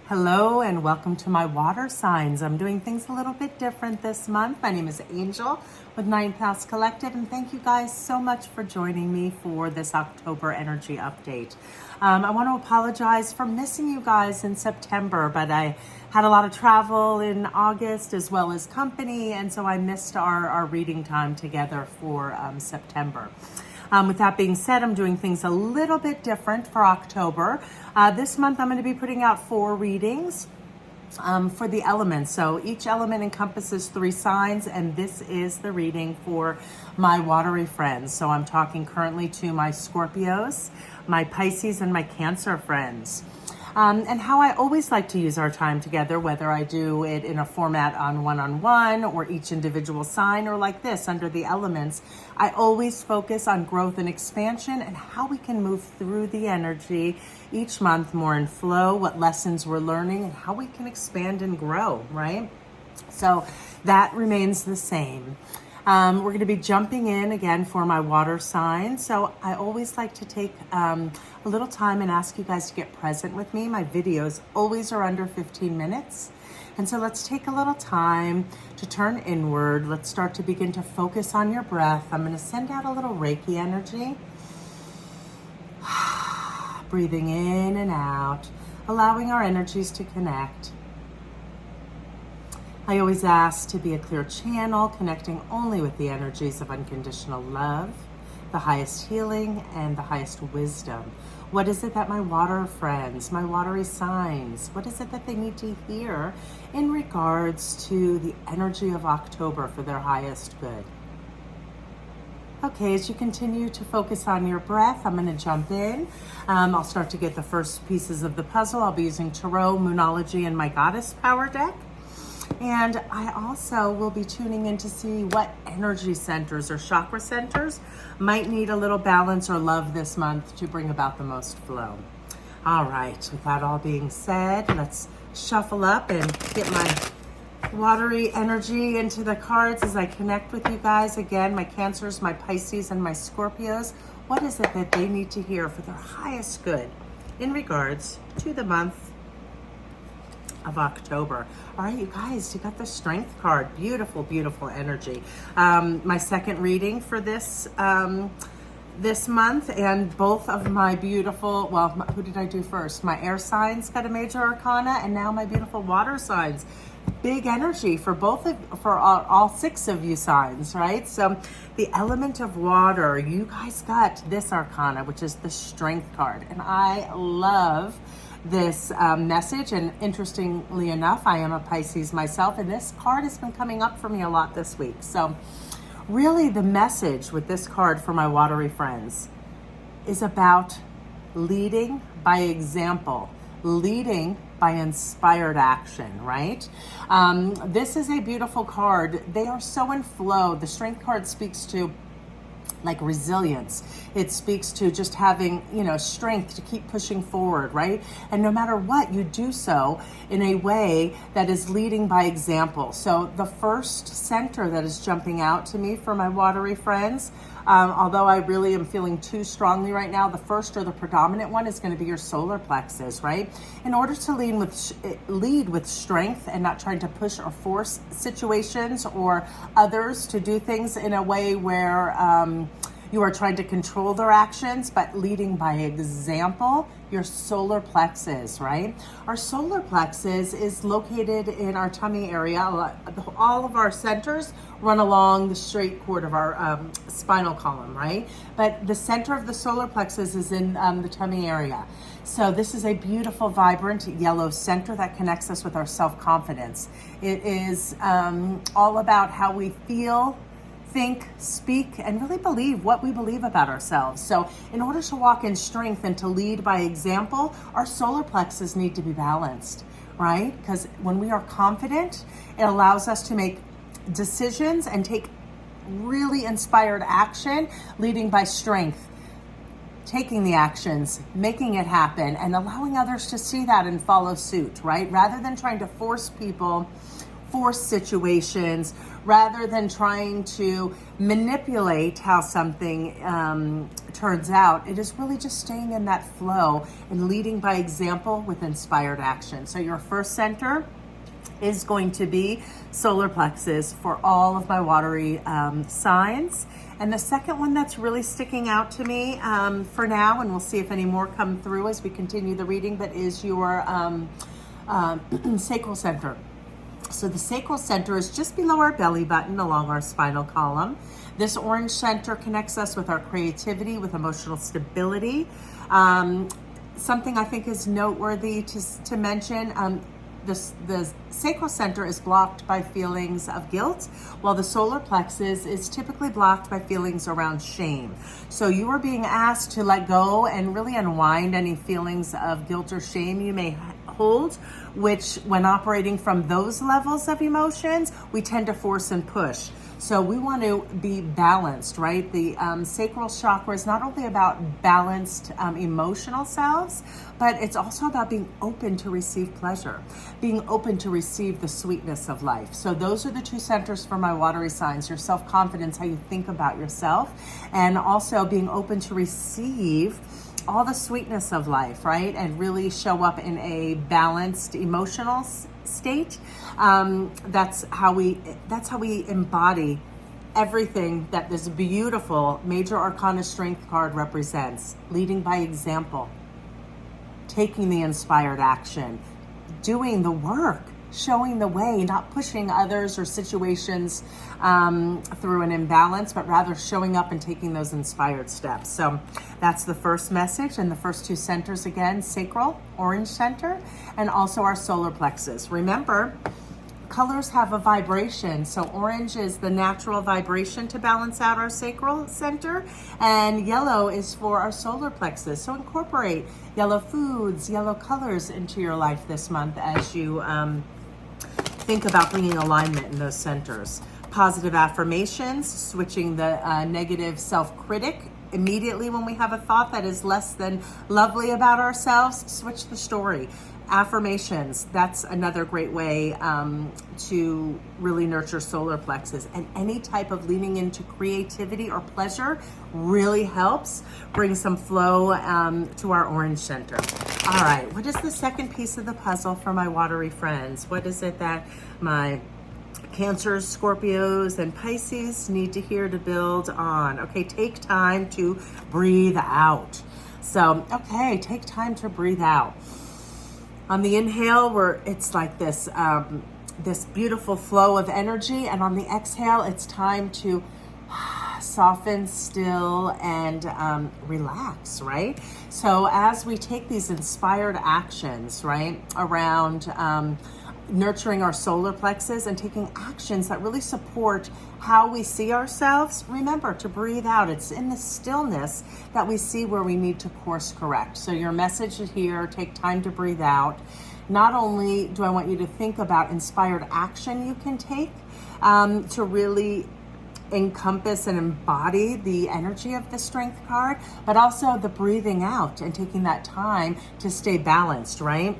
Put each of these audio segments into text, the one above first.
Hello and welcome to my water signs. I'm doing things a little bit different this month. My name is Angel with Ninth House Collective, and thank you guys so much for joining me for this October energy update. I want to apologize for missing you guys in September, but I had a lot of travel in August as well as company, and so I missed our reading time together for September. With that being said, I'm doing things a little bit different for October. This month, I'm going to be putting out 4 readings for the elements. So each element encompasses 3 signs, and this is the reading for my watery friends. So I'm talking currently to my Scorpios, my Pisces, and my Cancer friends. And how I always like to use our time together, whether I do it in a format on one-on-one or each individual sign or like this under the elements, I always focus on growth and expansion and how we can move through the energy each month more in flow, what lessons we're learning, and how we can expand and grow, right? So that remains the same. We're going to be jumping in again for my water sign. So I always like to take a little time and ask you guys to get present with me. My videos always are under 15 minutes. And so let's take a little time to turn inward. Let's start to begin to focus on your breath. I'm going to send out a little Reiki energy. Breathing in and out, allowing our energies to connect. I always ask to be a clear channel, connecting only with the energies of unconditional love, the highest healing, and the highest wisdom. What is it that my water friends, my watery signs, what is it that they need to hear in regards to the energy of October for their highest good? Okay, as you continue to focus on your breath, I'm going to jump in. I'll start to get the first pieces of the puzzle. I'll be using Tarot, Moonology, and my Goddess Power deck. And I also will be tuning in to see what energy centers or chakra centers might need a little balance or love this month to bring about the most flow. All right, with that all being said, let's shuffle up and get my watery energy into the cards as I connect with you guys. Again, my Cancers, my Pisces, and my Scorpios. What is it that they need to hear for their highest good in regards to the month of October? All right, you guys, you got the Strength card. Beautiful, beautiful energy. My second reading for this this month, and both of my beautiful, well, who did I do first? My air signs got a major arcana, and now my beautiful water signs. Big energy for all 6 of you signs, right? So the element of water, you guys got this arcana, which is the Strength card, and I love this message. And interestingly enough, I am a Pisces myself, and this card has been coming up for me a lot this week. So really the message with this card for my watery friends is about leading by example, leading by inspired action, right? This is a beautiful card. They are so in flow. The Strength card speaks to like resilience. It speaks to just having, strength to keep pushing forward, right? And no matter what, you do so in a way that is leading by example. So the first center that is jumping out to me for my watery friends, although I really am feeling too strongly right now, the first or the predominant one is going to be your solar plexus, right? In order to lead with strength and not trying to push or force situations or others to do things in a way where you are trying to control their actions, but leading by example, your solar plexus, right? Our solar plexus is located in our tummy area. All of our centers run along the straight cord of our spinal column, right? But the center of the solar plexus is in the tummy area. So this is a beautiful, vibrant yellow center that connects us with our self-confidence. It is all about how we feel, think, speak, and really believe what we believe about ourselves. So in order to walk in strength and to lead by example, our solar plexus need to be balanced, right? Because when we are confident, it allows us to make decisions and take really inspired action, leading by strength, taking the actions, making it happen, and allowing others to see that and follow suit, right? Rather than trying to force people force situations, rather than trying to manipulate how something turns out. It is really just staying in that flow and leading by example with inspired action. So your first center is going to be solar plexus for all of my watery signs. And the second one that's really sticking out to me for now, and we'll see if any more come through as we continue the reading, but is your sacral center. So the sacral center is just below our belly button along our spinal column. This orange center connects us with our creativity, with emotional stability. Something I think is noteworthy to mention, the sacral center is blocked by feelings of guilt, while the solar plexus is typically blocked by feelings around shame. So you are being asked to let go and really unwind any feelings of guilt or shame you may hold, which when operating from those levels of emotions, we tend to force and push. So we want to be balanced, right? The sacral chakra is not only about balanced emotional selves, but it's also about being open to receive pleasure, being open to receive the sweetness of life. So those are the two centers for my watery signs: your self-confidence, how you think about yourself, and also being open to receive all the sweetness of life, right? And really show up in a balanced emotional state. That's how we embody everything that this beautiful major arcana strength card represents: leading by example, taking the inspired action, doing the work, showing the way, not pushing others or situations through an imbalance, but rather showing up and taking those inspired steps. So that's the first message. And the first two centers, again, sacral, orange center, and also our solar plexus. Remember, colors have a vibration. So orange is the natural vibration to balance out our sacral center, and yellow is for our solar plexus. So incorporate yellow foods, yellow colors into your life this month as you think about bringing alignment in those centers. Positive affirmations, switching the negative self-critic immediately when we have a thought that is less than lovely about ourselves. Switch the story. Affirmations, that's another great way to really nurture solar plexus. And any type of leaning into creativity or pleasure really helps bring some flow to our orange center. All right, what is the second piece of the puzzle for my watery friends? What is it that my Cancers, Scorpios, and Pisces need to hear to build on? Okay, take time to breathe out. So, okay, take time to breathe out. On the inhale, it's like this this beautiful flow of energy, and on the exhale, it's time to soften, still, and relax, right? So as we take these inspired actions, right, around nurturing our solar plexus and taking actions that really support how we see ourselves, remember to breathe out. It's in the stillness that we see where we need to course correct. So your message here: take time to breathe out. Not only do I want you to think about inspired action you can take to really encompass and embody the energy of the strength card, but also the breathing out and taking that time to stay balanced, right?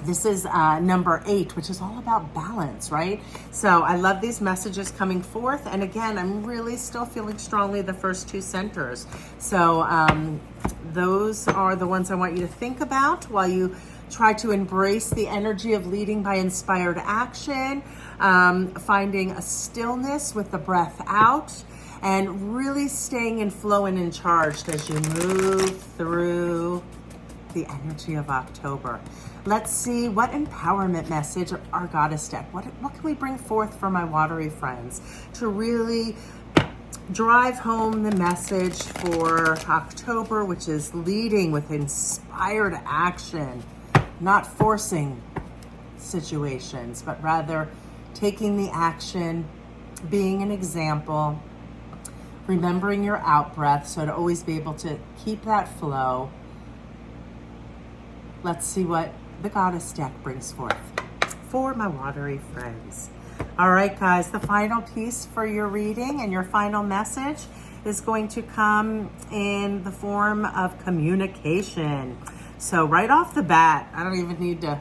This is number 8, which is all about balance, right? So I love these messages coming forth. And again, I'm really still feeling strongly the first two centers. So those are the ones I want you to think about while you try to embrace the energy of leading by inspired action, finding a stillness with the breath out, and really staying in flow and in charge as you move through the energy of October. Let's see what empowerment message our goddess deck, what can we bring forth for my watery friends to really drive home the message for October, which is leading with inspired action, not forcing situations, but rather taking the action, being an example, remembering your out breath, so to always be able to keep that flow. Let's see what the goddess deck brings forth for my watery friends. All right, guys, the final piece for your reading and your final message is going to come in the form of communication. So right off the bat, I don't even need to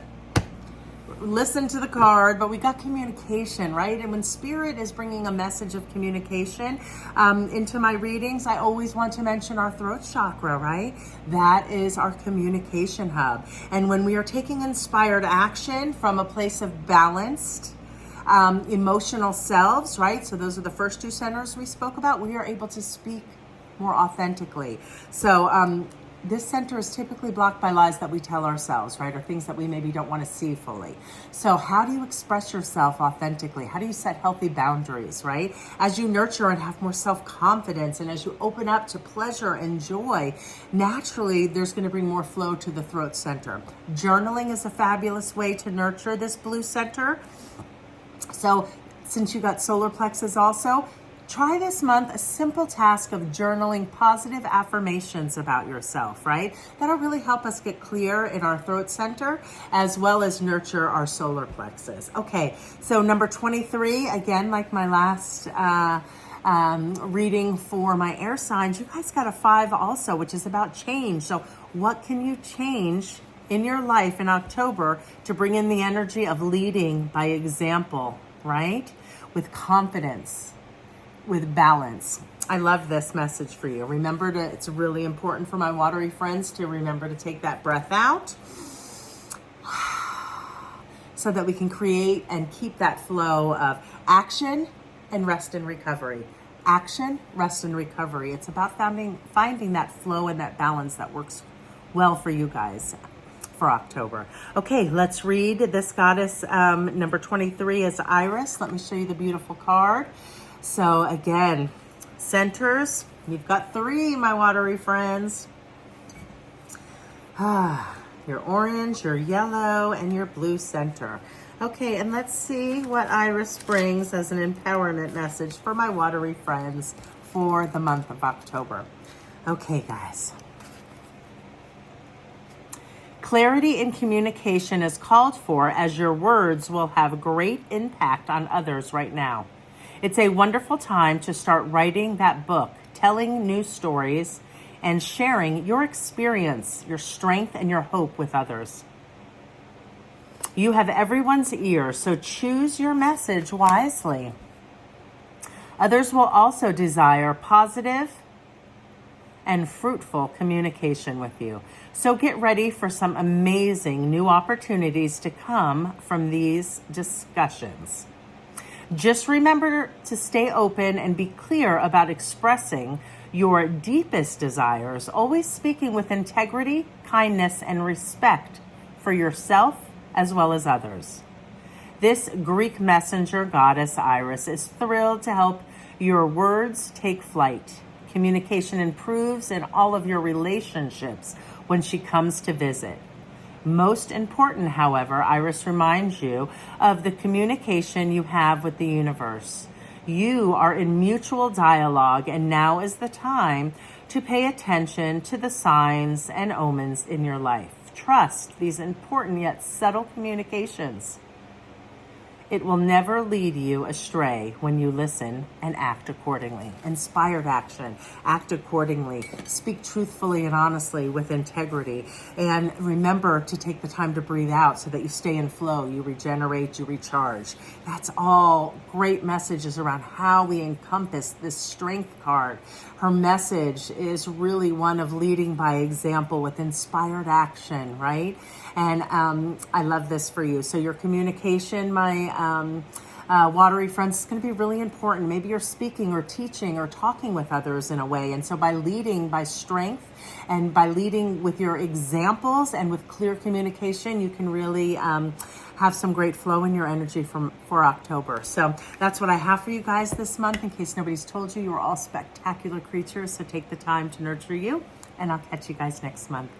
listen to the card, but we got communication, right? And when Spirit is bringing a message of communication into my readings, I always want to mention our throat chakra, right? That is our communication hub. And when we are taking inspired action from a place of balanced emotional selves, right? So those are the first two centers we spoke about. We are able to speak more authentically. So this center is typically blocked by lies that we tell ourselves, right? Or things that we maybe don't want to see fully. So how do you express yourself authentically? How do you set healthy boundaries, right? As you nurture and have more self-confidence, and as you open up to pleasure and joy, naturally there's going to bring more flow to the throat center. Journaling is a fabulous way to nurture this blue center. So since you got solar plexus also, try this month a simple task of journaling positive affirmations about yourself, right? That'll really help us get clear in our throat center as well as nurture our solar plexus. Okay, so number 23, again, like my last reading for my air signs, you guys got a 5 also, which is about change. So what can you change in your life in October to bring in the energy of leading by example, right? With confidence, with balance. I love this message for you. Remember to, it's really important for my watery friends to remember to take that breath out so that we can create and keep that flow of action and rest and recovery. Action, rest and recovery. It's about finding that flow and that balance that works well for you guys for October. Okay, let's read this goddess. Number 23 is Iris. Let me show you the beautiful card. So again, centers, you've got 3, my watery friends. Your orange, your yellow, and your blue center. Okay, and let's see what Iris brings as an empowerment message for my watery friends for the month of October. Okay, guys. Clarity in communication is called for, as your words will have great impact on others right now. It's a wonderful time to start writing that book, telling new stories, and sharing your experience, your strength, and your hope with others. You have everyone's ear, so choose your message wisely. Others will also desire positive and fruitful communication with you. So get ready for some amazing new opportunities to come from these discussions. Just remember to stay open and be clear about expressing your deepest desires, always speaking with integrity, kindness, and respect for yourself as well as others. This Greek messenger goddess Iris is thrilled to help your words take flight. Communication improves in all of your relationships when she comes to visit. Most important, however, Iris reminds you of the communication you have with the universe. You are in mutual dialogue, and now is the time to pay attention to the signs and omens in your life. Trust these important yet subtle communications. It will never lead you astray when you listen and act accordingly. Inspired action. Act accordingly. Speak truthfully and honestly with integrity. And remember to take the time to breathe out so that you stay in flow, you regenerate, you recharge. That's all great messages around how we encompass this strength card. Her message is really one of leading by example with inspired action, right? And I love this for you. So your communication, my watery friends, is going to be really important. Maybe you're speaking or teaching or talking with others in a way. And so by leading by strength and by leading with your examples and with clear communication, you can really have some great flow in your energy for October. So that's what I have for you guys this month. In case nobody's told you, you're all spectacular creatures. So take the time to nurture you, and I'll catch you guys next month.